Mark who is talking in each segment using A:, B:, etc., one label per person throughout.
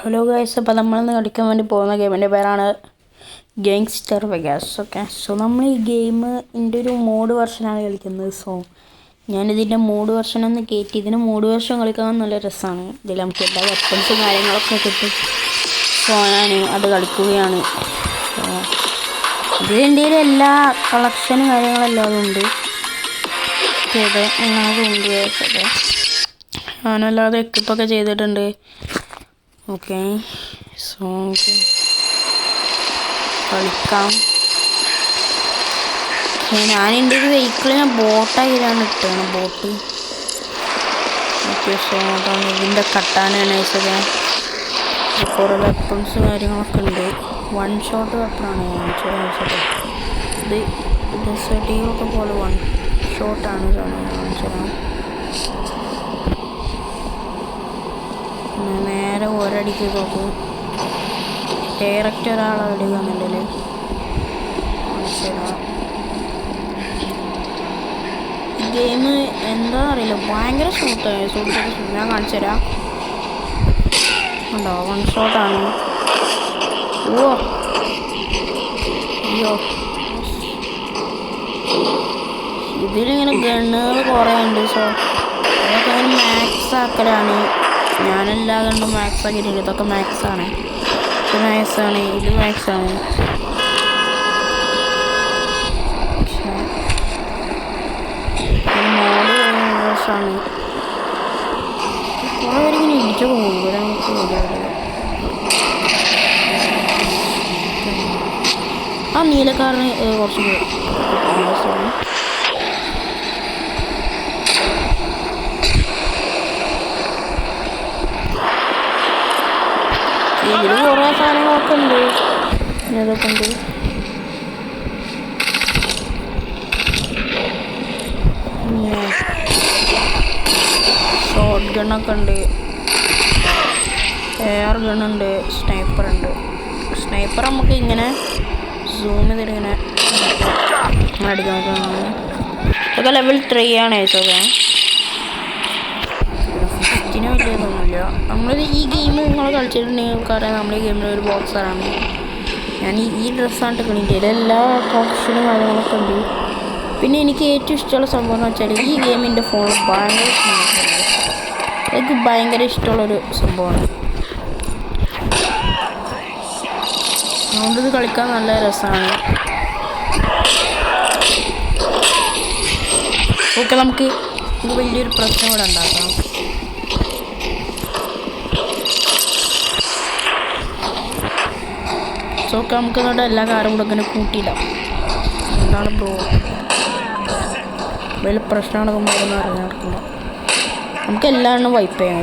A: Hello guys, അപ്പോൾ നമ്മളിന്ന് കളിക്കാൻ വേണ്ടി പോകുന്ന ഗെയിമിൻ്റെ പേരാണ് ഗാങ്സ്റ്റർ വെഗാസ്. ഓക്കെ, സോ നമ്മൾ ഈ ഗെയിമിൻ്റെ ഒരു മോഡ് വെർഷനാണ് കളിക്കുന്നത്. സോ ഞാനിതിൻ്റെ മോഡ് വെർഷൻ ഒന്ന് കയറ്റി. ഇതിന് മോഡ് വെർഷൻ കളിക്കാൻ നല്ല രസമാണ്. ഇതിൽ നമുക്ക് എല്ലാ വെപ്പൺസും കാര്യങ്ങളൊക്കെ കിട്ടും. സോ ഞാൻ അത് കളിക്കുകയാണ്. സോ ഇതിൻ്റെ എല്ലാ കളക്ഷനും കാര്യങ്ങളെല്ലാം ഉണ്ട്. അതുണ്ട് ഗൈസൊക്കെ. ഞാനല്ലാതെ എക്വിപ്പൊക്കെ ചെയ്തിട്ടുണ്ട്. ഓക്കെ, സോ കളിക്കാം. ഞാനെൻ്റെ ഒരു വെഹിക്കിൾ ഞാൻ ബോട്ടായിട്ടാണ് ഇട്ടാണ് ബോട്ട്. ഓക്കെ, സോ അതാണ് ഇതിൻ്റെ കട്ടാനാണ് നൈസൊക്കെ. കുറേ വെപ്പൺസ് കാര്യങ്ങളൊക്കെ ഉണ്ട്. വൺ ഷോട്ട് വെപ്പണാണ് കാണിച്ചത്. ഇത് ഡെസേർട്ടികളൊക്കെ പോലെ വൺ ഷോട്ടാണ് കാണിച്ചത്. നേരെ ഒരടിക്ക് നോക്കും. ഡയറക്റ്റ് ഒരാളടി കാണുന്നുണ്ടല്ലേ. ഈ ഗെയിം എന്താ അറിയില്ല, ഭയങ്കര ഷൂട്ടാണ്. ഞാൻ കാണിച്ചു തരാം. ഉണ്ടോ, വൺ ഷോട്ടാണ്. ഓ അയ്യോ, ഇതിലിങ്ങനെ ഗണ്ണുകൾ കുറേ ഉണ്ട്. സോ അതൊക്കെ അങ്ങനെ മാക്സ് ആക്കലാണ്. ഞാനെല്ലാ കണ്ടും മാക്സ് ആക്കിയിട്ടുണ്ട്. ഇതൊക്കെ മാക്സാണ്. ഇത് മാക്സാണ്, ഇത് മാക്സാണ്. മോഡ് രസമാണ്. കുറേ പേരിങ്ങനെ ഇടിച്ചു പോകും. ആ നീലക്കാരന് കുറച്ച് രസമാണ്. ഇതിൽ കുറേ സാധനങ്ങളൊക്കെ ഉണ്ട്. ഇതൊക്കെ ഉണ്ട്. ഷോട്ട് ഗണ്ണൊക്കെ ഉണ്ട്. എയർ ഗണ്ണുണ്ട്. സ്നൈപ്പറുണ്ട്. സ്നൈപ്പർ നമുക്ക് ഇങ്ങനെ സൂം ചെയ്തിങ്ങനെ അടിക്കാൻ പറ്റുന്നതാണ്. ഇതൊക്കെ ലെവൽ 3 ആണ്. ഇതൊക്കെ ഇതിന് വലിയതൊന്നുമില്ല. നമ്മൾ ഈ ഗെയിം നിങ്ങൾ കളിച്ചിട്ടുണ്ടെങ്കിൽ നിങ്ങൾക്കറിയാം, നമ്മൾ ഈ ഗെയിമിൽ ഒരു ബോക്സറാണ്. ഞാൻ ഈ ഡ്രസ്സാണ് കളിക്കുന്നത്. എല്ലാ ഓപ്ഷനും കാര്യങ്ങളൊക്കെ ഉണ്ട്. പിന്നെ എനിക്ക് ഏറ്റവും ഇഷ്ടമുള്ള സംഭവം എന്ന് വെച്ചാൽ ഈ ഗെയിമിൻ്റെ ഫോൺ ഭയങ്കര സ്മൂത്താണ്. എനിക്ക് ഭയങ്കര ഇഷ്ടമുള്ളൊരു സംഭവമാണ്. അതുകൊണ്ട് ഇത് കളിക്കാൻ നല്ല രസമാണ്. ഓക്കെ, നമുക്ക് ഇത് വലിയൊരു പ്രശ്നം കൂടെ ഉണ്ടാക്കാം. സോ നമുക്ക് ഇങ്ങോട്ട് എല്ലാ കാറും കൂടെ ഇങ്ങനെ കൂട്ടിയിടാം. എന്താണ് ബ്രോ, വലിയ പ്രശ്നമാണൊക്കെ പോകുന്ന അറിഞ്ഞു നടക്കില്ല. നമുക്ക് എല്ലാവരും വൈപ്പ് ചെയ്യാം.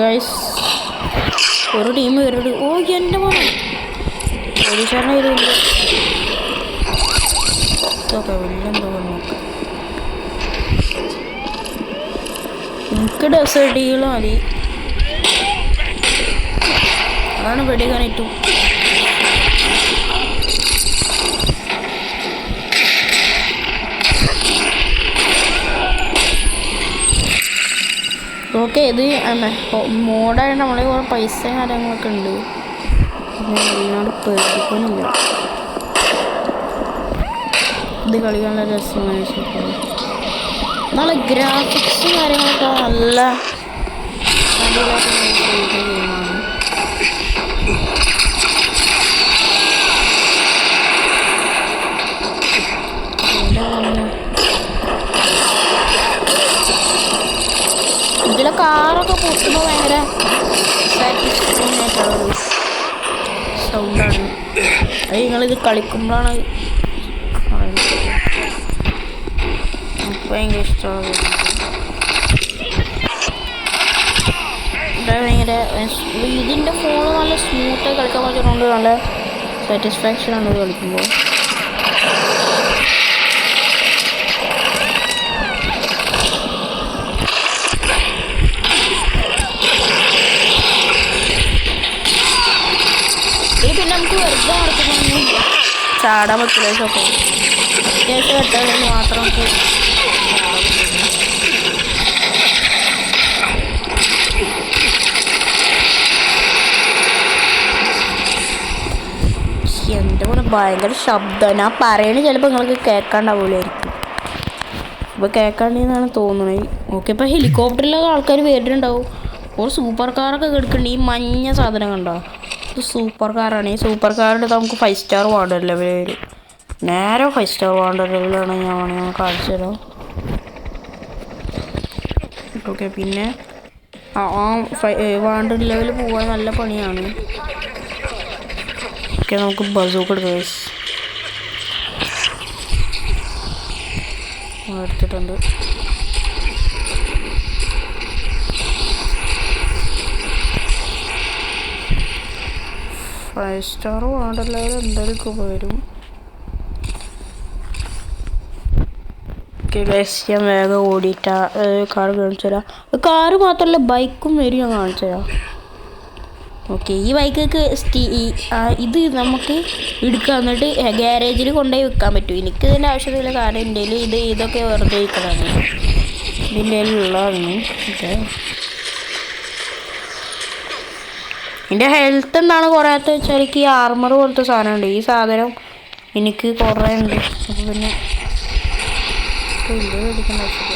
A: ഗൈസ്, ഒരു ടീം വരുന്നുണ്ട്. ഓ എൻ്റെ പോലെ പോലീസുകാരനെ വരുന്നുണ്ട്. ഇതൊക്കെ വലിയ എന്തോ നോക്കാം. എനിക്ക് ഡെസേർട്ടികൾ മതി. അതാണ് വെടിക്കാൻ ഏറ്റവും. ഓക്കെ, ഇത് മോഡായിട്ട് നമ്മളെ കുറേ പൈസയും കാര്യങ്ങളൊക്കെ ഉണ്ട്. ഇതിനോട് പേടിക്കാനില്ല. ഇത് കളിക്കാനുള്ള രസമാണ്. നല്ല ഗ്രാഫിക്സും കാര്യങ്ങളൊക്കെ നല്ല അടിപൊളിയായിട്ട് ഗെയിമാണ്. ഇതിലെ കാറൊക്കെ പൊട്ടുമ്പോൾ ഭയങ്കര സാറ്റിസ്ഫൈങ് ആയിട്ടുള്ളൊരു സൗണ്ടാണ്. അത് നിങ്ങളിത് കളിക്കുമ്പോഴാണ് ഭയങ്കര ഇഷ്ടമുള്ളത്. ഭയങ്കര ഇതിൻ്റെ ഫോണ് നല്ല സ്മൂത്തായി കളിക്കാൻ പറ്റുന്നതുകൊണ്ട് നല്ല സാറ്റിസ്ഫാക്ഷനാണ് ഇത് കളിക്കുമ്പോൾ. പിന്നെ നമുക്ക് വെറുതെ നടക്കുമ്പോൾ ചാടാൻ പറ്റില്ല. അത്യാവശ്യം വെട്ടാൻ മാത്രം നമുക്ക് ഭയങ്കര ശബ്ദം. ഞാൻ പറയണത് ചിലപ്പോൾ നിങ്ങൾക്ക് കേൾക്കാണ്ടാവില്ലായിരിക്കും. ഇപ്പോൾ കേൾക്കാണ്ടെന്നാണ് തോന്നുന്നത്. ഓക്കെ, ഇപ്പോൾ ഹെലികോപ്റ്ററിലൊക്കെ ആൾക്കാർ വരുന്നുണ്ടാവും. ഒരു സൂപ്പർ കാറൊക്കെ എടുക്കുന്നുണ്ട്. ഈ മഞ്ഞ സാധനം കണ്ടോ? ഇത് സൂപ്പർ കാറാണ്. ഈ സൂപ്പർ കാറിൻ്റെ നമുക്ക് 5 സ്റ്റാർ വാണ്ടർ ലെവൽ വരും. നേരെ 5 സ്റ്റാർ വാണ്ടർ ലെവലാണ്. ഞാൻ വേണമെങ്കിൽ കാണിച്ചു തരാം. ഓക്കെ, പിന്നെ വാണ്ടർ ലെവൽ പോകാൻ നല്ല പണിയാണ്. ഓക്കെ, നമുക്ക് ബസൂക്ക് എടുക്കാം. എടുത്തിട്ടുണ്ട്. ഫൈവ് സ്റ്റാർ വാണ്ടർ ലെവൽ എന്തായാലും വരും. ഓക്കെ ഗൈസ്, ഞാൻ വേഗം ഓടിയിട്ടാ കാർ കാണിച്ചു തരാം. കാറ് മാത്രമല്ല ബൈക്കും വരും, ഞാൻ കാണിച്ചു തരാം. ഓക്കെ, ഈ ബൈക്കൊക്കെ ഇത് നമുക്ക് എടുക്കാം, എന്നിട്ട് ഗ്യാരേജിൽ കൊണ്ടുപോയി വിൽക്കാൻ പറ്റും. എനിക്ക് ഇതിൻ്റെ ആവശ്യമില്ല, കാരണം എൻ്റെ ഇതൊക്കെ വെറുതെ വിൽക്കലാണ്. ഇതിൻ്റെ ഉള്ളതാണ്. ഓക്കെ, എൻ്റെ ഹെൽത്ത് എന്താണ് കുറയാത്ത വെച്ചാൽ എനിക്ക് ഈ ആർമർ പോലത്തെ സാധനമുണ്ട്. ഈ സാധനം എനിക്ക് കുറേ ഉണ്ട്. അപ്പോൾ പിന്നെ മേടിക്കേണ്ട ആവശ്യമില്ല.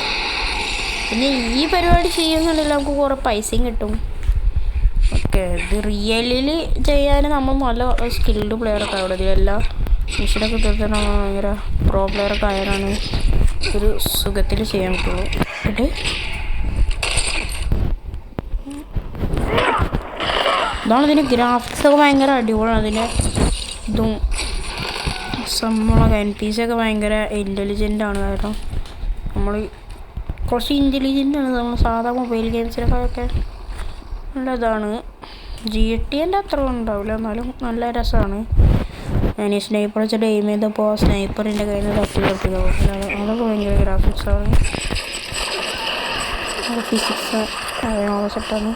A: പിന്നെ ഈ പരിപാടി ചെയ്യുന്നുണ്ടെങ്കിൽ നമുക്ക് കുറേ പൈസയും കിട്ടും. ഓക്കെ, ഇത് റിയലിൽ ചെയ്യാൻ നമ്മൾ നല്ല സ്കിൽഡ് പ്ലെയറൊക്കെ ആവുന്നത്. ഇതിലെല്ലാം മിഷനൊക്കെ തീർത്ത് നമ്മൾ ഭയങ്കര പ്രോ പ്ലെയറൊക്കെ ആയാലാണ് ഒരു സുഖത്തിൽ ചെയ്യാൻ പറ്റുള്ളൂ. എന്നിട്ട് ഇതാണ് ഇതിൻ്റെ ഗ്രാഫിക്സൊക്കെ ഭയങ്കര അടിപൊളിയാണ്. അതിൻ്റെ ഇതും നമ്മളൊക്കെ NPC ഒക്കെ ഭയങ്കര ഇൻ്റലിജൻ്റാണ്. കാരണം നമ്മൾ കുറച്ച് ഇൻ്റലിജൻ്റാണ്. നമ്മൾ സാധാ മൊബൈൽ ഗെയിംസിനൊക്കെ നല്ലതാണ്. GTA അത്ര ഉണ്ടാവില്ല, എന്നാലും നല്ല രസമാണ്. ഞാൻ ഈ സ്നൈപ്പർ വെച്ചിട്ട് എയിം ചെയ്തപ്പോൾ സ്നൈപ്പറിൻ്റെ കയ്യിൽ നിന്ന് തട്ടി അതൊക്കെ ഭയങ്കര ഗ്രാഫിക്സാണ്. ഫിസിക്സ് കാര്യങ്ങളൊക്കെ സെറ്റാണ്.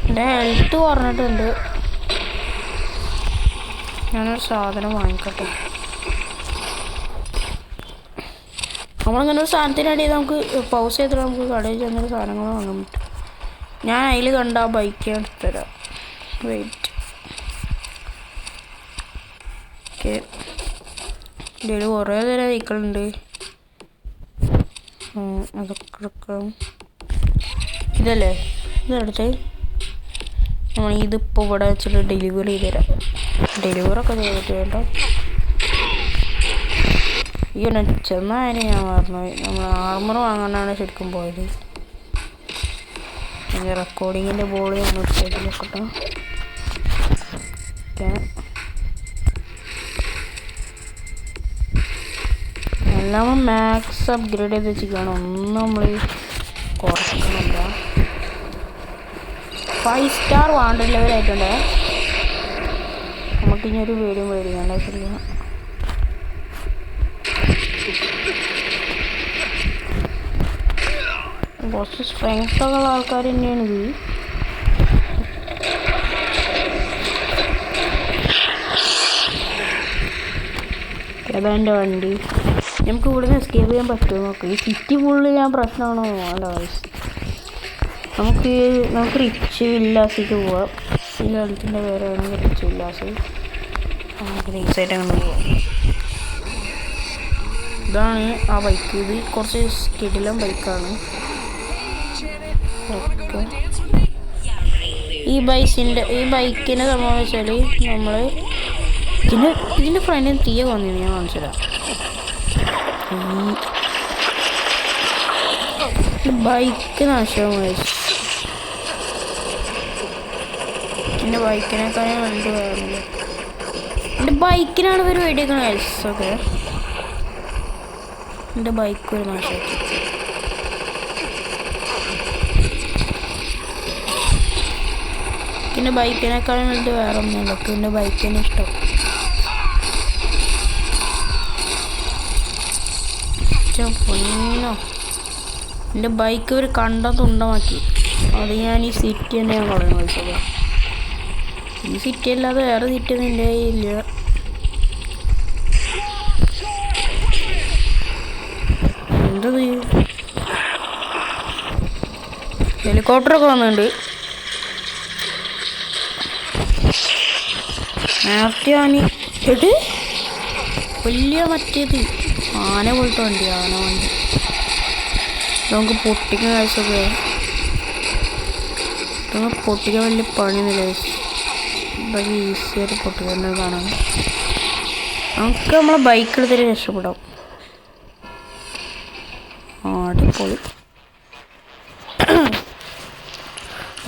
A: എൻ്റെ ഹെൽത്ത് കുറഞ്ഞിട്ടുണ്ട്. ഞാനൊരു സാധനം വാങ്ങിക്കട്ടെ. നമ്മളിങ്ങനെ ഒരു സാധനത്തിനടിയിൽ നമുക്ക് പൗസ് ചെയ്തിട്ട് നമുക്ക് കടയിൽ ചെന്നൊരു സാധനങ്ങൾ വാങ്ങാൻ പറ്റും. ഞാൻ അതിൽ കണ്ട ആ ബൈക്ക് എടുത്തുതരാം. വെയിറ്റ്. ഓക്കെ, ഇതിൽ കുറേ തരം വെഹിക്കിളുണ്ട്. അതൊക്കെ എടുക്കാം. ഇതല്ലേ, ഇതെടുത്ത് നമ്മൾ ഇതിപ്പോൾ ഇവിടെ വെച്ചിട്ട് ഡെലിവറി ചെയ്ത് തരാം. ഡെലിവറൊക്കെ ചെയ്തിട്ട് കേട്ടോ. ഈ ചെന്നായാലും ഞാൻ മറന്നുപോയി. നമ്മൾ ആർമർ വാങ്ങാനാണ് ശരിക്കും പോയത്. റെക്കോർഡിങ്ങിൻ്റെ ബോൾ ഞാൻ എടുത്തേക്ക് നോക്കട്ടെ. ഓക്കെ, എല്ലാം മാക്സ് അപ്ഗ്രേഡ് ചെയ്ത് വെച്ചിരിക്കുകയാണ്. ഒന്നും നമ്മൾ കുറയ്ക്കണില്ല. 5 സ്റ്റാർ വാണ്ടർ ലെവലായിട്ടുണ്ട്. നമുക്കിനി ഒരു വീഡിയോ മേടിക്കേണ്ട ആവശ്യമില്ല. കുറച്ച് സ്ട്രെങ്ത് ഉള്ള ആൾക്കാർ തന്നെയാണ് ഇത്. ഏതാ എൻ്റെ വണ്ടി? നമുക്ക് ഇവിടുന്ന് എസ്കേപ്പ് ചെയ്യാൻ പറ്റുമോ നോക്കാം. ഈ സിറ്റി ഫുള്ള് ഞാൻ പ്രശ്നമാണോ? അല്ല വയസ്സ്. നമുക്ക് റിച്ച് വില്ലാസിക്ക് പോവാം. ഈ കളിത്തിൻ്റെ പേരാണെങ്കിൽ റിച്ച് വില്ലാസ്. നമുക്ക് നൈസായിട്ട് അങ്ങനെ പോവാം. ഇതാണ് ആ ബൈക്ക്. ഇത് കുറച്ച് കിടിലൻ ബൈക്കാണ്. ഓക്കെ, ഈ ബൈക്കിനെ സംബന്ധിച്ചാൽ നമ്മൾ ഇതിൻ്റെ ഫ്രണ്ടിൽ തീയ വന്നിരുന്നു. ഞാൻ കാണിച്ചുതരാം. ഈ ബൈക്ക് നാശമായി. എൻ്റെ ബൈക്കിനേക്കാളും വലുത് വേണമെങ്കിൽ എൻ്റെ ബൈക്കിനാണ് ഇവർ വേടിക്കുന്നത് ഗൈസ്. ഓക്കെ, എൻ്റെ ബൈക്ക് ഒരു നാശമാക്കി. എൻ്റെ ബൈക്കിനേക്കാളും വലുത് വേറെ ഒന്നുമില്ല. എൻ്റെ ബൈക്കിന് ഇഷ്ടം. പൊന്നോ, എൻ്റെ ബൈക്ക് ഒരു കണ്ട തുണ്ടമാക്കി. അത് ഞാൻ ഈ സിറ്റി തന്നെ ഞാൻ കളഞ്ഞു വെച്ചത്. ഈ സിറ്റി അല്ലാതെ വേറെ സിറ്റി ഒന്നും എൻ്റെ കയ്യിലില്ല. എന്തത്? ഹെലികോപ്റ്ററൊക്കെ വന്നിട്ടുണ്ട്. നേരത്തെ ആന എട് വലിയ മറ്റേത് ആന പോലത്തെ വണ്ടി നമുക്ക് പൊട്ടിക്കുന്ന കാഴ്ചയൊക്കെ നമുക്ക് പൊട്ടിക്കാൻ വലിയ പണിയൊന്നുമില്ല ഇതൊക്കെ ഈസിയായിട്ട് പൊട്ടിക്കുന്നത് കാണാൻ നമുക്ക് നമ്മളെ ബൈക്ക് എടുത്തിട്ട് രക്ഷപ്പെടാം അടിപൊളി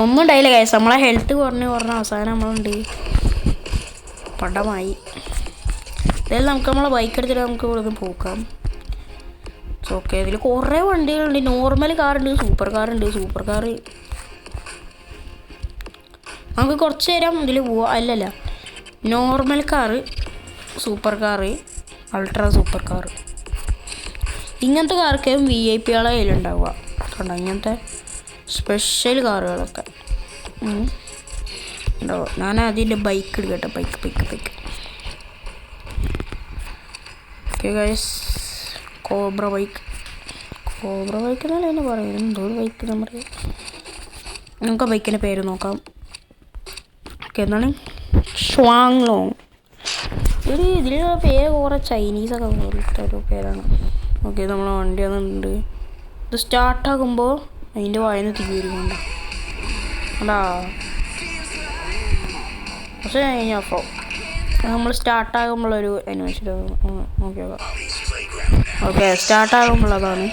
A: ഒന്നും ഉണ്ടായില്ല കേസ് നമ്മളെ ഹെൽത്ത് കുറഞ്ഞ അവസാനം നമ്മളുണ്ട് പടമായി ഇതെല്ലാം നമുക്ക് നമ്മളെ ബൈക്ക് എടുത്തിട്ട് നമുക്ക് ഇവിടെ നിന്ന് പോക്കാം ഓക്കെ ഇതിൽ കുറേ വണ്ടികളുണ്ട് നോർമൽ കാറുണ്ട് സൂപ്പർ കാർ നമുക്ക് കുറച്ച് നേരം ഇതിൽ പോവാം അല്ലല്ല normal car super car ultra super car ഇങ്ങനത്തെ കാർക്ക് VIP കയ്യിലുണ്ടാവുക കണ്ടോ ഇങ്ങനത്തെ സ്പെഷ്യൽ കാറുകളൊക്കെ ഉണ്ടാവുക ഞാൻ അതിൻ്റെ ബൈക്ക് എടുക്കട്ടെ bike okay guys cobra bike എന്നല്ല എന്നെ പറയുന്നത് എന്തോ ഒരു ബൈക്ക് നമ്മുടെ നമുക്ക് ആ ബൈക്കിൻ്റെ പേര് നോക്കാം ഓക്കെ എന്താണ് ഷ്വാങ്ലോങ് ഇതിലുള്ള പേര് കുറേ ചൈനീസൊക്കെ പോലത്തെ ഒരു പേരാണ് ഓക്കെ നമ്മളെ വണ്ടി വന്നിട്ടുണ്ട് ഇത് സ്റ്റാർട്ടാകുമ്പോൾ അതിൻ്റെ വായന തീ വരുന്നുണ്ട് അതാ പക്ഷേ കഴിഞ്ഞപ്പോൾ നമ്മൾ സ്റ്റാർട്ടാകുമ്പോഴൊരു അന്വേഷിച്ചിട്ട് നോക്കി നോക്കാം ഓക്കെ സ്റ്റാർട്ടാകുമ്പോഴതാണ്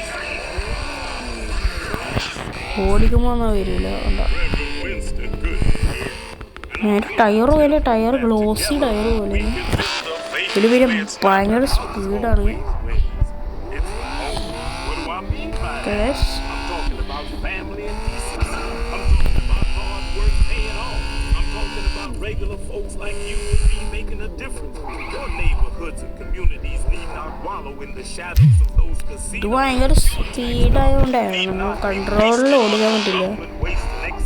A: ഓടിക്കുമ്പോൾ ഒന്നും വരില്ല എന്താ ടയർ ഗ്ലോസി ടയർ പോലെ ഇതിൽ പിന്നെ ഭയങ്കര സ്പീഡാണ് ഇത് ഭയങ്കര സ്പീഡായതുകൊണ്ടായിരുന്നു കൺട്രോളിൽ ഓടിക്കാൻ പറ്റില്ല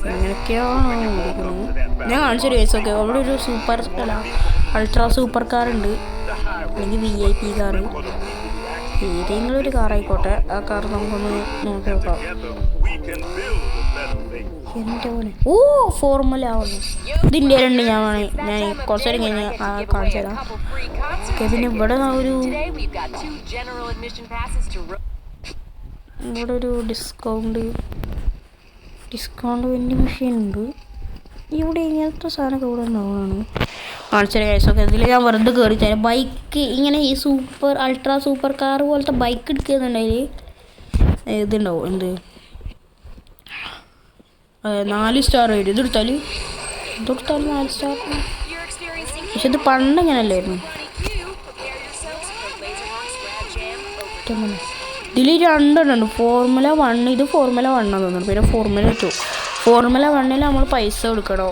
A: എങ്ങനെയൊക്കെയാണ് ഓടിക്കുന്നത് ഞാൻ കാണിച്ചൊരു കേസൊക്കെ അവിടെ ഒരു അൾട്രാ സൂപ്പർ കാറുണ്ട് അല്ലെങ്കിൽ VIP കാറ് ഏതെങ്കിലും ഒരു കാറായിക്കോട്ടെ ആ കാർ നമുക്കൊന്ന് നോക്കി നോക്കാം എൻ്റെ പോലെ ഫോർമുല ആവുന്നു ഇത് ഇന്ത്യയിലുണ്ട് ഞാൻ കുറച്ച് നേരം കഴിഞ്ഞ് കാണിച്ചു തരാം ഓക്കെ പിന്നെ ഇവിടെ ഒരു ഡിസ്കൗണ്ട് വെൻഡിങ് മെഷീൻ ഉണ്ട് ഇവിടെ ഇങ്ങനത്തെ സാധനമൊക്കെ ഇവിടെ ഉണ്ടാവുന്നതാണ് കാണിച്ചു തരാം കേസൊക്കെ ഇതിൽ ഞാൻ വെറുതെ കയറി തരാം ബൈക്ക് ഇങ്ങനെ ഈ അൾട്രാ സൂപ്പർ കാർ പോലത്തെ ബൈക്ക് എടുക്കുന്നുണ്ടെങ്കിൽ ഇതുണ്ടാവും എന്ത് 4 സ്റ്റാർ വരും ഇതെടുത്താൽ 4 സ്റ്റാർ പക്ഷെ ഇത് പണ്ട് ഇങ്ങനല്ലായിരുന്നു ഇതിൽ 2 ഉണ്ട് ഫോർമുല 1 ഇത് ഫോർമുല 1 തോന്നുന്നു പിന്നെ ഫോർമുല 2 ഫോർമുല 1 നമ്മൾ പൈസ കൊടുക്കണോ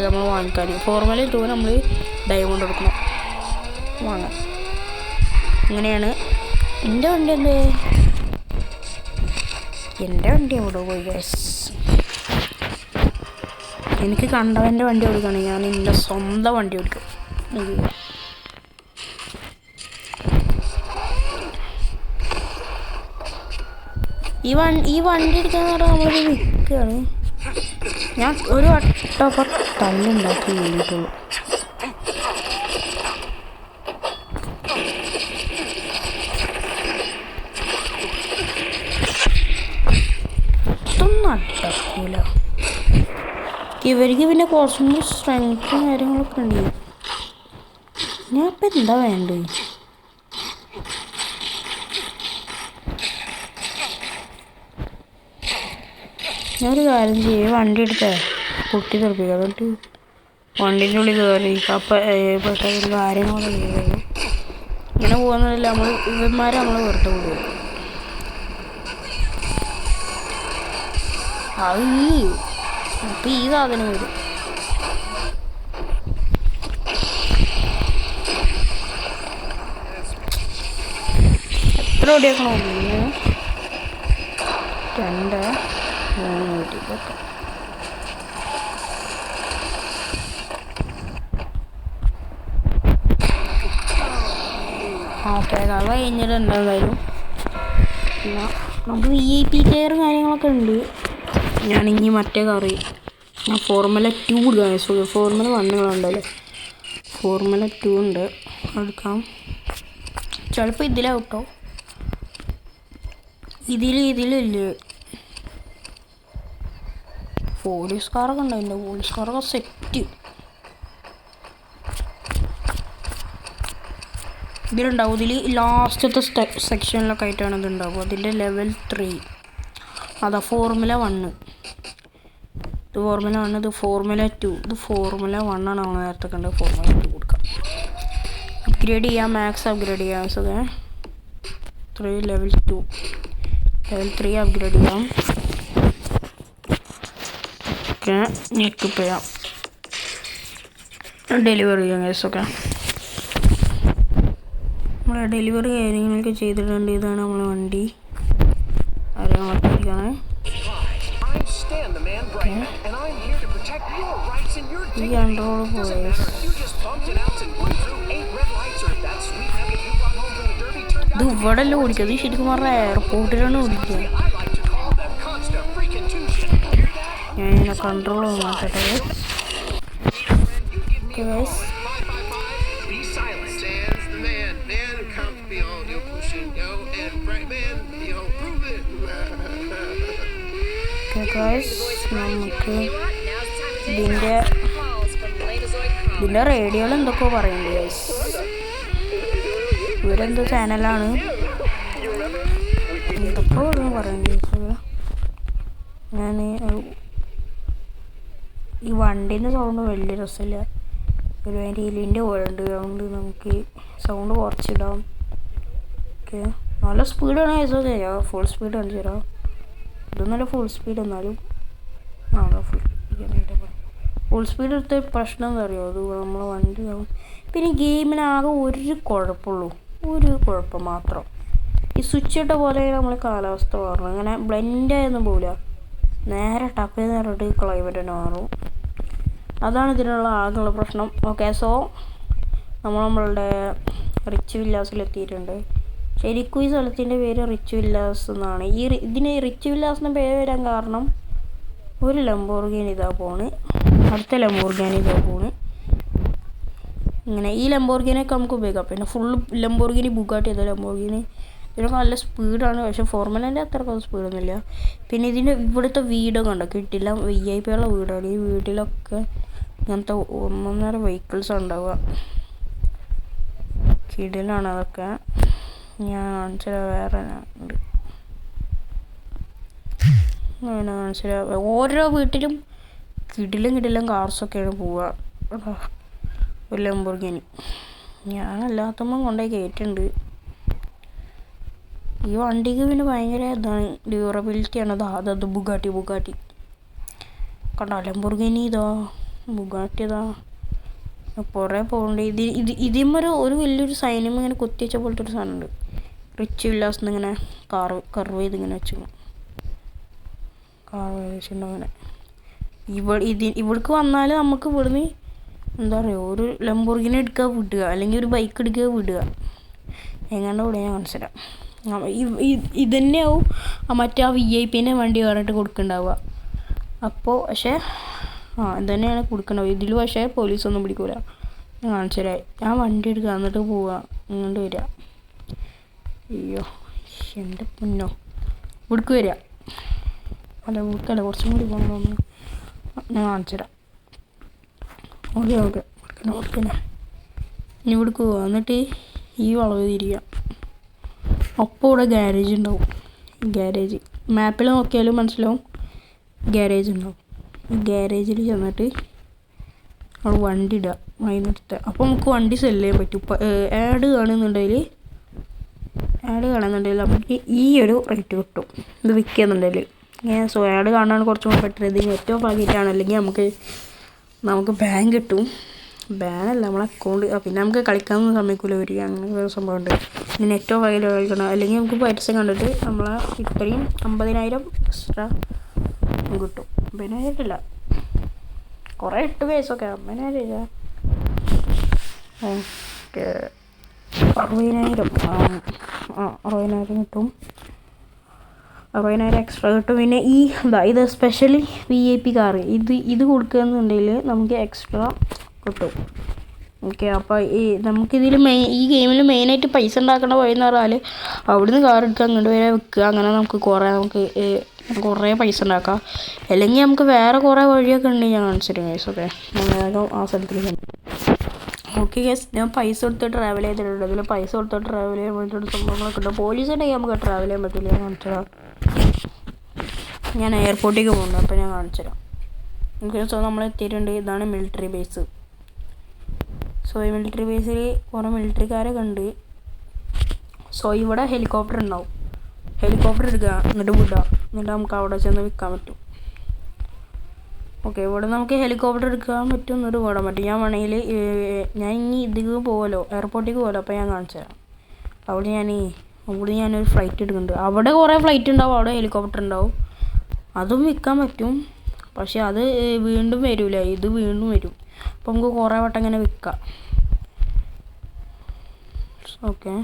A: നമ്മൾ വാങ്ങിക്കാൻ ഫോർമുല 2 നമ്മൾ ഡയമണ്ട് കൊടുക്കണം വാങ്ങാം അങ്ങനെയാണ് എൻ്റെ വണ്ടി എവിടെ പോയി ഗൈസ് എനിക്ക് കണ്ടവൻ്റെ വണ്ടി ഓടിക്കണം ഞാൻ എൻ്റെ സ്വന്തം വണ്ടി ഓടിക്കും ഈ വണ്ടി എടുക്കാന്ന് പറഞ്ഞാൽ നമ്മളൊരു വിൽക്കുകയാണ് ഞാൻ ഒരു വട്ടപ്പ തല്ലുണ്ടാക്കി വേണ്ടിയിട്ടുള്ളൂ ഇതൊന്നും അടക്കൂല ഇവർക്ക് പിന്നെ കുറച്ചും കൂടി സ്ട്രെങ്ത്തും കാര്യങ്ങളൊക്കെ ഉണ്ട് ഞാൻ ഇപ്പം എന്താ വേണ്ടത് ഞാനൊരു കാര്യം ചെയ്യും വണ്ടി എടുത്തേ പൊട്ടി തെറിപ്പിക്കുക എന്നിട്ട് വണ്ടീൻ്റെ ഉള്ളിൽ കയറി പെട്ടെന്ന് കാര്യങ്ങളൊക്കെ ചെയ്യുന്നത് ഇങ്ങനെ പോകുന്നതില്ല ഇവന്മാരെ നമ്മൾ വെറുതെ വിടുക അപ്പം ഈ സാധനം വരും എത്ര ഓടിയാക്കണോ 1 2 3 ഓക്കെ ഓക്കെ അത് കഴിഞ്ഞിട്ട് എന്തായാലും പിന്നെ നമുക്ക് VIP കെയറും കാര്യങ്ങളൊക്കെ ഉണ്ട് ഞാനിനി മറ്റേ കാറ് ഞാൻ ഫോർമുല 2 എടുക്കാൻ ഫോർമുല 1 ഉണ്ടല്ലോ ഫോർമുല 2 ഉണ്ട്, എടുക്കാം. ചിലപ്പോൾ ഇതിലാണ് കേട്ടോ. ഇതിലില്ലേ പോലീസ് കാറൊക്കെ ഉണ്ടായില്ല. പോലീസ് കാറൊക്കെ സെറ്റ് ഇതിലുണ്ടാവും. ഇതിൽ ലാസ്റ്റത്തെ സെക്ഷനിലൊക്കെ ആയിട്ടാണ് ഇതുണ്ടാവും. അതിൻ്റെ ലെവൽ 3 അതാ ഫോർമുല 1. ഇത് ഫോർമുല 1, ഇത് ഫോർമുല 2, ഇത് ഫോർമുല 1 ആണ്. നമ്മൾ നേരത്തെ കണ്ടത്. ഫോർമുല 2 കൊടുക്കാം. അപ്ഗ്രേഡ് ചെയ്യാം, മാക്സ് അപ്ഗ്രേഡ് ചെയ്യാം. ഓക്കെ 3 ലെവൽ 2 ലെവൽ 3 അപ്ഗ്രേഡ് ചെയ്യാം. ഓക്കെ എക്വിപ്പ് ചെയ്യാം, ഡെലിവറി ചെയ്യാം ഗൈസ്. ഓക്കെ നമ്മൾ ഡെലിവറി കാര്യങ്ങളൊക്കെ ചെയ്തിട്ടുണ്ട്. ഇതാണ് നമ്മളെ വണ്ടി. ആരെയും ഓർത്തിരിക്കണേ. ഈ കൺട്രോൾ പോയി. ഇത് ഇവിടെ അല്ല ഓടിക്കുക, ഇത് ശരിക്കും പറഞ്ഞാൽ എയർപോർട്ടിലാണ് ഓടിക്കുക. ഞാൻ ഇതിനെ കൺട്രോൾ മാറ്റട്ടെ. നമുക്ക് ഇതിൻ്റെ റേഡിയോയിൽ എന്തൊക്കെയോ പറയുന്നുണ്ട് ഗൈസ്. ഇവരെന്തോ ചാനലാണ്, എന്തൊക്കെയോ പറയുന്നുണ്ട്. ഞാൻ ഈ വണ്ടീൻ്റെ സൗണ്ട് വലിയ രസമില്ല. ഒരു അതിൻ്റെ എലിൻ്റെ ഓടുണ്ട്, അതുകൊണ്ട് നമുക്ക് സൗണ്ട് കുറച്ചിടാം. ഓക്കെ നല്ല സ്പീഡാണ് ഗൈസ്. ഓക്കെ ഫുൾ സ്പീഡ് കാണിച്ചു തരാം. ഇതൊന്നല്ല ഫുൾ സ്പീഡ്, എന്നാലും ഫുൾ സ്പീഡ് എടുത്ത പ്രശ്നം എന്താ അറിയുമോ, അത് നമ്മളെ വണ്ടി ആവും. പിന്നെ ഗെയിമിനാകെ ഒരു കുഴപ്പമുള്ളൂ, ഒരു കുഴപ്പം മാത്രം. ഈ സ്വിച്ച് ഇട്ട പോലെ നമ്മൾ കാലാവസ്ഥ മാറും. അങ്ങനെ ബ്ലെൻഡായൊന്നും പോവില്ല, നേരെ ടപ്പ് നേരിട്ട് ക്ലൈമറ്റ് തന്നെ മാറും. അതാണ് ഇതിനുള്ള ആകെയുള്ള പ്രശ്നം. ഓക്കെ സോ നമ്മളുടെ റിച്ച് വില്ലാസിലെത്തിയിട്ടുണ്ട്. ശരിക്കും ഈ സ്ഥലത്തിൻ്റെ പേര് റിച്ച് വില്ലാസ് എന്നാണ്. ഇതിന് റിച്ച് വില്ലാസ് എന്ന പേര് വരാൻ കാരണം ഒരു ലംബോർഗിനി ഇതാ പോണ്, അടുത്ത ലംബോർഗിനി ഇതാ പോണ്. ഇങ്ങനെ ഈ ലംബോർഗിനിയൊക്കെ നമുക്ക് ഉപയോഗിക്കാം. പിന്നെ ഫുൾ ലംബോർഗിനി ബുഗാട്ടി ചെയ്ത ലംബോർഗിനി ഇതിനൊക്കെ നല്ല സ്പീഡാണ്. പക്ഷേ ഫോർമുലേൻ്റെ അത്രക്കൊന്നും സ്പീഡൊന്നുമില്ല. പിന്നെ ഇതിൻ്റെ ഇവിടുത്തെ വീടൊക്കെ ഉണ്ടോ കിട്ടില്ല, VIP ഉള്ള വീടാണ്. ഈ വീട്ടിലൊക്കെ ഇങ്ങനത്തെ 1.5 വെഹിക്കിൾസ് ഉണ്ടാവുക. കിടിലാണ് അതൊക്കെ. ഞാൻ കാണിച്ചാൽ വേറെ ഉണ്ട്, അങ്ങനെ കാണിച്ചാൽ ഓരോ വീട്ടിലും കിടിലും കാർസൊക്കെയാണ് പോവുക. ഒരു ലംബോർഗിനി ഞാനല്ലാത്തമ്മ കൊണ്ടുപോയി കയറ്റുണ്ട്. ഈ വണ്ടിക്ക് പിന്നെ ഭയങ്കര ഇതാണ്, ഡ്യൂറബിലിറ്റിയാണ്. അത് ബുഗാട്ടി കണ്ടോ, ലംബോർഗിനി ഇതാ, ബുഗാട്ടി ഇതാ, കുറേ പോകണ്ട്. ഇതിന്മേൽ ഒരു വലിയൊരു സൈന്യം ഇങ്ങനെ കുത്തിവെച്ച പോലത്തെ ഒരു സാധനമുണ്ട്. റിച്ച് വില്ലാസ് എന്നിങ്ങനെ കർവ് ചെയ്ത് ഇങ്ങനെ വെച്ചിട്ടുണ്ടാവും. അങ്ങനെ ഇവിടേക്ക് വന്നാൽ നമുക്ക് ഇവിടുന്ന് എന്താ പറയുക, ഒരു ലംബോർഗിനി എടുക്കുക വിടുക, അല്ലെങ്കിൽ ഒരു ബൈക്ക് എടുക്കുക വിടുക, എങ്ങാണ്ട് ഇവിടെ ഞാൻ മനസ്സിലാം. ഇത് തന്നെയാവും മറ്റേ ആ VIPൻ്റെ വണ്ടി പറഞ്ഞിട്ട് കൊടുക്കുന്നുണ്ടാവുക. അപ്പോൾ പക്ഷേ ഇത് തന്നെയാണ് കൊടുക്കണ്ടാവുക. ഇതിൽ പക്ഷേ പോലീസൊന്നും പിടിക്കൂല. ഞാൻ കാണിച്ചുതരാം. ഞാൻ വണ്ടി എടുക്കുക, എന്നിട്ട് പോവുക, ഇങ്ങോട്ട് വരിക. അയ്യോ എൻ്റെ പൊന്നോ, ഇവിടേക്ക് വരിക. അല്ല ഇവിടേക്കല്ല, കുറച്ചും കൂടി പോകണം തോന്നുന്നു. ഞാൻ കാണിച്ചുതരാം. ഓക്കെ ഇനി ഇവിടേക്ക് പോവുക, എന്നിട്ട് ഈ വളവ് തിരിയുക. അപ്പോൾ ഇവിടെ ഗ്യാരേജ് ഉണ്ടാവും. ഗ്യാരേജ് മാപ്പിൽ നോക്കിയാലും മനസ്സിലാവും, ഗ്യാരേജ് ഉണ്ടാവും. ഈ ഗ്യാരേജിൽ ചെന്നിട്ട് അവിടെ വണ്ടി ഇടുക, വൈകുന്നേരത്തെ. അപ്പോൾ നമുക്ക് വണ്ടി സെല്ല് ചെയ്യാൻ പറ്റും. ആഡ് കാണുന്നുണ്ടെങ്കിൽ നമുക്ക് ഈ ഒരു റേറ്റ് കിട്ടും. ഇത് വിൽക്കുന്നുണ്ടെങ്കിൽ സോ ആഡ് കാണാൻ കുറച്ചും കൂടി ബെറ്റർ. ഇതിന് ഏറ്റവും ഭാഗ്യമായിട്ടാണ്, അല്ലെങ്കിൽ നമുക്ക് ബാൻ കിട്ടും. ബാനല്ല, നമ്മളെ അക്കൗണ്ട്. പിന്നെ നമുക്ക് കളിക്കാനൊന്നും സമ്മതിക്കില്ല വരിക, അങ്ങനെ വേറെ സംഭവമുണ്ട്. ഇതിന് ഏറ്റവും ഭാഗ്യം കളിക്കണം, അല്ലെങ്കിൽ നമുക്ക് പരസ്യം കണ്ടിട്ട് നമ്മളെ ഇത്രയും 50,000 എക്സ്ട്രാ കിട്ടും. 50,000 ഇല്ല, കുറേ 8 വയസ്സൊക്കെ 50,000 ഇല്ല, 60,000 60,000 കിട്ടും. 60,000 എക്സ്ട്രാ കിട്ടും. പിന്നെ ഇത് സ്പെഷ്യലി VIP കാറ് ഇത് കൊടുക്കുകയെന്നുണ്ടെങ്കിൽ നമുക്ക് എക്സ്ട്രാ കിട്ടും. ഓക്കെ. അപ്പോൾ നമുക്കിതിൽ ഈ ഗെയിമിൽ മെയിനായിട്ട് പൈസ ഉണ്ടാക്കേണ്ട വഴിയെന്ന് പറഞ്ഞാൽ അവിടുന്ന് കാർ എടുക്കുക, അങ്ങോട്ട് വരെ വിൽക്കുക. അങ്ങനെ നമുക്ക് കുറേ പൈസ ഉണ്ടാക്കാം. അല്ലെങ്കിൽ നമുക്ക് വേറെ കുറേ വഴിയൊക്കെ ഉണ്ടെങ്കിൽ ഞാൻ കാണിച്ചിട്ട് ഗൈസ്. ഓക്കെ, ഞാൻ വേഗം ആ സ്ഥലത്തേക്ക്. ഓക്കെ ഗൈസ്, ഞാൻ പൈസ കൊടുത്ത് ട്രാവൽ ചെയ്തിട്ടുണ്ട്. അതിൽ പൈസ കൊടുത്ത് ട്രാവൽ ചെയ്യാൻ വേണ്ടിയിട്ട് സംഭവങ്ങളൊക്കെ ഉണ്ട്. പോലീസുണ്ടെങ്കിൽ നമുക്ക് ട്രാവൽ ചെയ്യാൻ പറ്റില്ല. ഞാൻ കാണിച്ചുതരാം. ഞാൻ എയർപോർട്ടിലേക്ക് പോകുന്നുണ്ട്, അപ്പോൾ ഞാൻ കാണിച്ചുതരാം. ഓക്കെ, സോ നമ്മൾ എത്തിയിട്ടുണ്ട്. ഇതാണ് മിലിറ്ററി ബേസ്. സോ ഈ മിലിറ്ററി ബേസിൽ കുറേ മിലിറ്ററിക്കാരൊക്കെ ഉണ്ട്. സോ ഇവിടെ ഹെലികോപ്റ്റർ ഉണ്ടാവും. ഹെലികോപ്റ്റർ എടുക്കുക, എന്നിട്ട് വിടുക, എന്നിട്ട് നമുക്ക് അവിടെ ചെന്ന് വിൽക്കാൻ പറ്റും. ഓക്കെ, ഇവിടെ നമുക്ക് ഹെലികോപ്റ്റർ എടുക്കാൻ പറ്റും, എന്നിട്ട് വിടാൻ പറ്റും. ഞാൻ വേണമെങ്കിൽ ഞാൻ ഇനി ഇതിലേക്ക് പോകുമല്ലോ, എയർപോർട്ടിലേക്ക് പോകുമല്ലോ, അപ്പോൾ ഞാൻ കാണിച്ചു തരാം. അവിടെ ഞാനൊരു ഫ്ലൈറ്റ് എടുക്കുന്നുണ്ട്. അവിടെ കുറേ ഫ്ലൈറ്റ് ഉണ്ടാവും, അവിടെ ഹെലികോപ്റ്റർ ഉണ്ടാവും. അതും വിൽക്കാൻ പറ്റും, പക്ഷെ അത് വീണ്ടും വരില്ല, ഇത് വീണ്ടും വരും. അപ്പോൾ നമുക്ക് കുറേ വട്ടം ഇങ്ങനെ വിൽക്കാം. ഓക്കെ,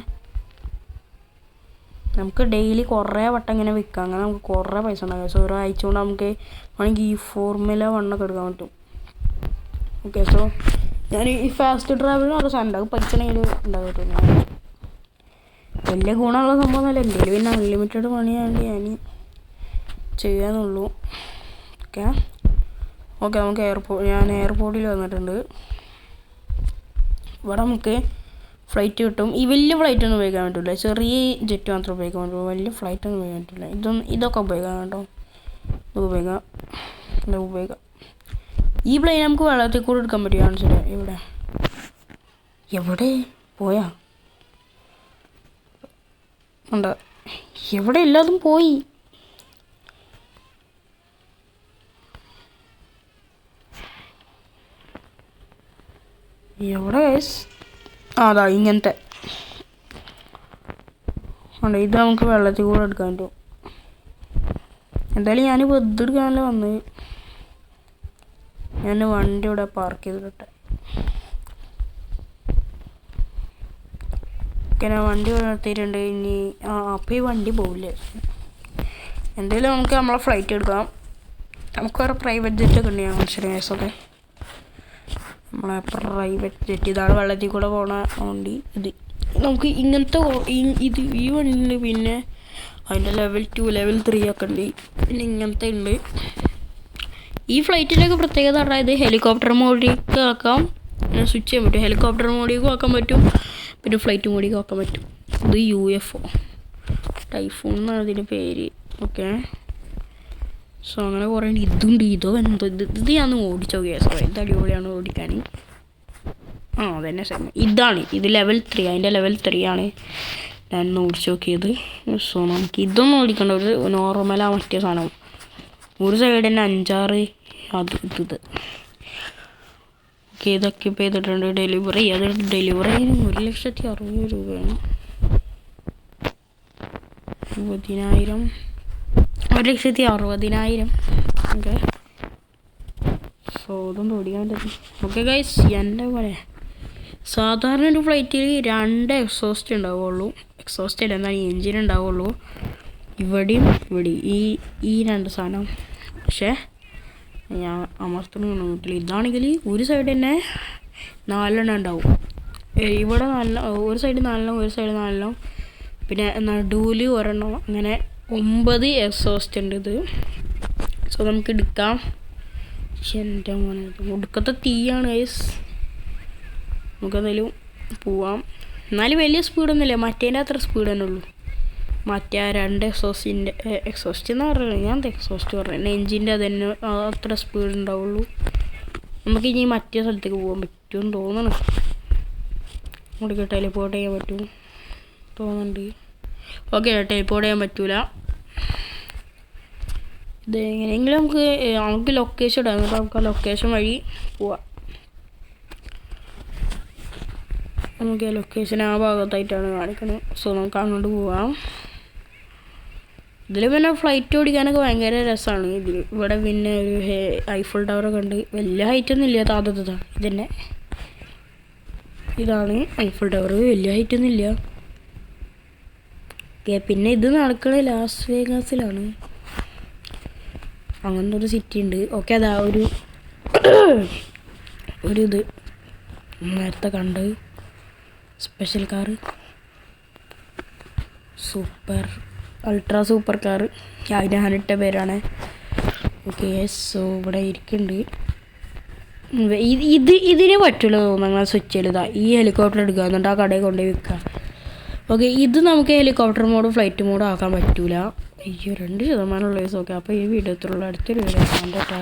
A: നമുക്ക് ഡെയിലി കുറേ വട്ടം ഇങ്ങനെ വിൽക്കാം. അങ്ങനെ നമുക്ക് കുറേ പൈസ ഉണ്ടാക്കാം. സോ ഒരാഴ്ച കൊണ്ട് നമുക്ക് വേണമെങ്കിൽ ഈ ഫോർമുല 1 ഒക്കെ എടുക്കാൻ പറ്റും. ഓക്കെ, സോ ഞാൻ ഈ ഫാസ്റ്റ് ട്രാവലിന് ഒരു സാധനം ഉണ്ടാകും, പൈസ ഉണ്ടാകാൻ പറ്റും. വലിയ ഗുണമുള്ള സംഭവമൊന്നുമല്ല. എൻ്റെ പിന്നെ അൺലിമിറ്റഡ് പണിയാണ്ട് ഞാൻ ചെയ്യാന്നുള്ളൂ. ഓക്കെ നമുക്ക് ഞാൻ എയർപോർട്ടിൽ വന്നിട്ടുണ്ട്. ഇവിടെ നമുക്ക് ഫ്ലൈറ്റ് കിട്ടും. ഈ വലിയ ഫ്ലൈറ്റൊന്നും ഉപയോഗിക്കാൻ പറ്റില്ല, ചെറിയ ജെറ്റ് മാത്രമേ ഉപയോഗിക്കാൻ പറ്റുള്ളൂ. വലിയ ഫ്ലൈറ്റൊന്നും ഉപയോഗിക്കാൻ പറ്റില്ല. ഇതൊക്കെ ഉപയോഗിക്കാം കേട്ടോ. ഇതൊക്കെ ഉപയോഗിക്കാം. ഈ പ്ലെയിൻ നമുക്ക് വെള്ളത്തിൽ കൂടെ എടുക്കാൻ പറ്റും. കാണിച്ചിട്ട് എവിടെ പോയാ ഉണ്ട്, എവിടെ എല്ലാതും പോയി. എവിടെ അതാ ഇങ്ങനത്തെ ഉണ്ട്. ഇത് നമുക്ക് വെള്ളത്തിൽ കൂടെ എടുക്കാൻ പറ്റും. എന്തായാലും ഞാൻ വെറുതെ എടുക്കാനല്ലേ വന്നത്. ഞാൻ വണ്ടി ഇവിടെ പാർക്ക് ചെയ്തിട്ടെ. ഓക്കെ, ഞാൻ വണ്ടി ഇവിടെ നിർത്തിയിട്ടുണ്ട്. ഇനി അപ്പോൾ ഈ വണ്ടി പോവില്ലേ. എന്തായാലും നമുക്ക് നമ്മളെ ഫ്ലൈറ്റ് എടുക്കാം. നമുക്ക് വേറെ പ്രൈവറ്റ് ജെറ്റൊക്കെ ഉണ്ട്. ഞാൻ ശരി ഓക്കെ, നമ്മളെ പ്രൈവറ്റ് ജെറ്റ് ഇതാണ് വെള്ളത്തിൽ കൂടെ പോണ വണ്ടി. ഇത് നമുക്ക് ഇങ്ങനത്തെ ഈ വണ്ടിയിൽ പിന്നെ അതിൻ്റെ ലെവൽ 2 ലെവൽ 3 ഒക്കെ ഉണ്ട്. പിന്നെ ഇങ്ങനത്തെ ഉണ്ട്. ഈ ഫ്ലൈറ്റിൻ്റെയൊക്കെ പ്രത്യേകത പറഞ്ഞാൽ ഇത് ഹെലികോപ്റ്റർ മോഡിലേക്ക് ആക്കാം. പിന്നെ സ്വിച്ച് ചെയ്യാൻ പറ്റും. ഹെലികോപ്റ്റർ മോഡിലേക്കും ആക്കാൻ പറ്റും, പിന്നെ ഫ്ലൈറ്റ് മോഡിലേക്കും ആക്കാൻ പറ്റും. ഇത് UFO ടൈഫൂൺ എന്നാണ് ഇതിൻ്റെ പേര്. ഓക്കെ, സോ അങ്ങനെ കുറേ ഉണ്ട്. ഇതുണ്ട്, ഇതോ എന്തോ ഇത് ഞാൻ ഓടിച്ചോ കേസോ. ഇത് അടിപൊളിയാണ് ഓടിക്കാൻ. അതന്നെ സെയിം. ഇത് ലെവൽ 3, അതിൻ്റെ ലെവൽ 3 ആണ് ഞാൻ ഓടിച്ച് നോക്കിയത്. സോ നമുക്ക് ഇതൊന്നും ഓടിക്കേണ്ട, ഒരു നോർമലാ മറ്റേ സാധനം. ഒരു സൈഡ് തന്നെ 5-6 ഇത്. ഓക്കെ, ഇതൊക്കെ ഇപ്പോൾ ചെയ്തിട്ടുണ്ട്. ഡെലിവറി 1,60,000 രൂപയാണ്. 1,60,000. ഓക്കെ, സോ ഇതൊന്നും ഓടിക്കാൻ പറ്റും. ഓക്കെ ഗൈസ്, എൻ്റെ പോലെ സാധാരണ ഒരു ഫ്ലൈറ്റിൽ 2 എക്സോസ്റ്റ് ഉണ്ടാവുള്ളൂ. എക്സോസ്റ്റ് അല്ല, എന്നാൽ എൻജിൻ ഉണ്ടാവുള്ളൂ. ഇവിടെ ഈ 2 സാധനം. പക്ഷേ ഞാൻ അമർത്തുന്ന വീട്ടിൽ ഇതാണെങ്കിൽ ഒരു സൈഡ് തന്നെ 4 എണ്ണം ഉണ്ടാവും. ഇവിടെ ഒരു സൈഡ് 4 എണ്ണം, ഒരു സൈഡ് 4 എണ്ണം, പിന്നെ നടുവിൽ ഒരെണ്ണം. അങ്ങനെ 9 എക്സോസ്റ്റ് ഉണ്ട് ഇത്. സോ നമുക്ക് എടുക്കാം. എൻ്റെ മോനെ ഒടുക്കത്തെ തീയാണ് ഗൈസ്. നമുക്കെന്തായാലും പോവാം. എന്നാലും വലിയ സ്പീഡൊന്നുമില്ല, മറ്റേൻ്റെ അത്ര സ്പീഡ് തന്നെ ഉള്ളൂ. മറ്റേ 2 എക്സോസ്റ്റ് എന്ന് പറയുന്നത്, ഞാൻ എക്സോസ്റ്റ് പറയുന്നത് എൻജിൻ്റെ അതന്നെ അത്ര സ്പീഡ് ഉണ്ടാവുള്ളൂ. നമുക്ക് ഇനി മറ്റേ സ്ഥലത്തേക്ക് പോകാൻ പറ്റുമെന്ന് തോന്നണം. നമുക്ക് ടെലിപ്പോർട്ട് ചെയ്യാൻ പറ്റും തോന്നുന്നുണ്ട്. ഓക്കെ, ടെലിപ്പോർട്ട് ചെയ്യാൻ പറ്റൂല. ഇത് എങ്ങനെയെങ്കിലും നമുക്ക് ലൊക്കേഷൻ ഇടാം, എന്നിട്ട് നമുക്ക് ആ ലൊക്കേഷൻ വഴി പോവാം. നമുക്ക് ലൊക്കേഷൻ ആ ഭാഗത്തായിട്ടാണ് കാണിക്കുന്നത്. സോ നമുക്ക് അങ്ങോട്ട് പോവാം. ഇതിൽ പിന്നെ ഫ്ലൈറ്റ് ഓടിക്കാനൊക്കെ ഭയങ്കര രസമാണ്. ഇവിടെ പിന്നെ ഒരു ഐഫിൾ ടവറൊക്കെ ഉണ്ട്. വലിയ ഹൈറ്റൊന്നും ഇല്ല, താത്തതാണ് ഇതന്നെ. ഇതാണ് ഐഫിൾ ടവർ, വലിയ ഹൈറ്റൊന്നും ഇല്ല. പിന്നെ ഇത് നടക്കുന്നത് ലാസ് വേഗാസിലാണ്. അങ്ങനത്തെ ഒരു സിറ്റി ഉണ്ട്. ഓക്കെ, അതാ ഒരു ഇത് നേരത്തെ കണ്ട് special car, super ultra super car, ഞാനിട്ട പേരാണ്. ഓക്കെ സോ ഇവിടെ ഇരിക്കുന്നുണ്ട്. ഇതിനെ പറ്റുള്ളൂ തോന്നുന്നു സ്വിച്ച് ചെയ്താ. ഈ ഹെലികോപ്റ്റർ എടുക്കുക എന്നിട്ട് ആ കടയിൽ കൊണ്ടുപോയി വിൽക്കുക. ഓക്കെ ഇത് നമുക്ക് ഹെലികോപ്റ്റർ മോഡും ഫ്ലൈറ്റ് മോഡും ആക്കാൻ പറ്റൂല. അയ്യോ 2% ഉള്ള കേസ്. ഓക്കെ അപ്പോൾ ഈ വീഡിയോ അടുത്തൊരു വീഡിയോ കണ്ടോട്ടാ.